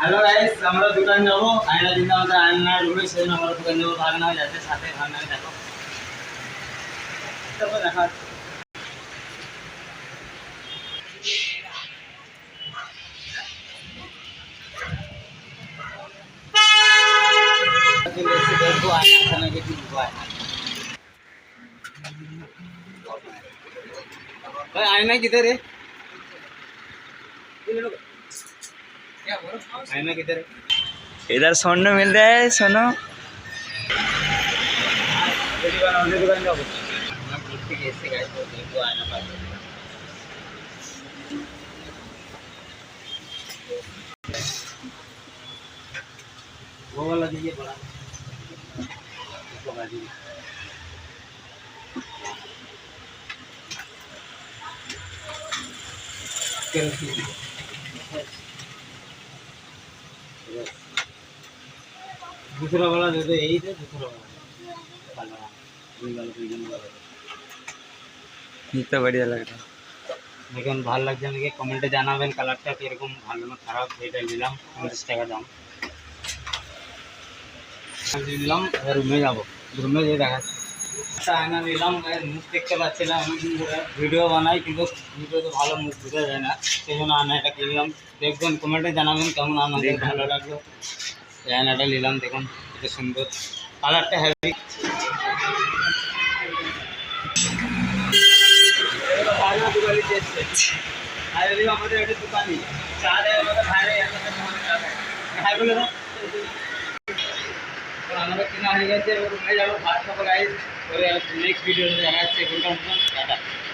Hello guys, আমরা দোকান যাবো। আয়না দিন আমাদের আয়না রুমে, সেজন্য আমরা দোকান যাবো। ভাগনা হয়ে যাচ্ছে সাথে, ভাগনাকে দেখো, তারপর দেখা হচ্ছে। देखो आयना खाने के ठीक हुआ है। भाई आयना किधर है? आयना किधर है? इधर सोनू मिल रहा है सोनू। दुकान जाओ। मैं देखते कैसे गाइस, तो देखो आयना पास वो वाला दीजिए बड़ा, इसको बड़ा दीजिए। दूसरा वाला दे दो, यही दे दूसरा वाला वाला ये तो बढ़िया लग रहा है। দেখুন ভালো লাগছে নাকি কমেন্টে জানাবেন। কালারটা কিরকম, ভালো না খারাপ, এটা নিলাম 50 টাকা দাম। নিলাম, রুমে যাবো। রুমে যেয়ে দেখাচ্ছি। আয়না নিলাম, মুখ দেখতে পাচ্ছিলাম অনেকদিন ধরে ভিডিও বানাই, কিন্তু ভিডিওতে ভালো মুখ বোঝা যায় না, সেই জন্য আয়নাটা কিনলাম। দেখবেন কমেন্টে জানাবেন কেমন আমাদের ভালো লাগলো। এই আয়নাটা নিলাম, দেখুন এটা সুন্দর, কালারটা হেভি। আমাদের একটা দোকানই চা দেয়, আমাদের ভাইরে ভাই বলে দাও। আমাদের কেনা হয়ে গেছে, রুমে যাবো, ভাত খাবো গাইস। নেক্সট ভিডিওতে দেখা যাচ্ছে। টাটা।